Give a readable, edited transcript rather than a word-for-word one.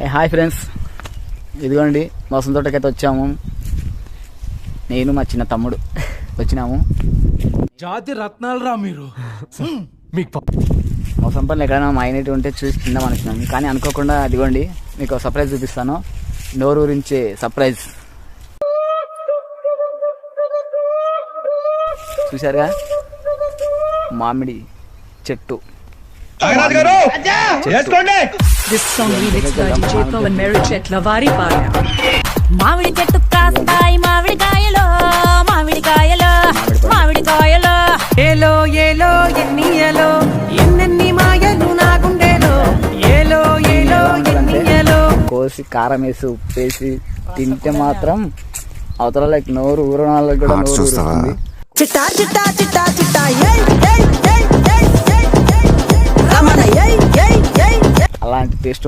Hi friends, ఇదిగోండి మోసం తోటకైతే వచ్చాము. నేను మా చిన్న తమ్ముడు వచ్చినాము. జాతి రత్నాలు రా మీరు. మీకు మోసం పనులు ఎక్కడైనా మా అయినట్టు ఉంటే చూసి తిందాం అనుకున్నాము, కానీ అనుకోకుండా అదిగోండి మీకు సర్ప్రైజ్ చూపిస్తాను. నోరు గురించే సర్ప్రైజ్. చూశారుగా మామిడి చెట్టు. This song remixed by DJ Paul and Mary Chetlavari Paya. మామిడి చెట్టు కాస్తాయి మామిడికాయలో మామిడికాయలో మామిడికాయలో ఏలో ఏలో ఎన్నియలో ఎన్నెన్ని మాయలు నా గుండెలో ఏలో ఏలో ఎన్నియలో కోసి కారం వేసి ఉప్పు వేసి తింటే మాత్రం అవతల లైక్ నోరు ఊరని వాళ్ళకి కూడా నోరు ఊరుతుంది. చిట్టా చిట్టా చిట్టా చిట్టా ఏయ్ ఏయ్ ఏయ్ ఏయ్ ఏయ్ రమణ ఏయ్ ఏయ్ ఏయ్ అలాంటి టేస్ట్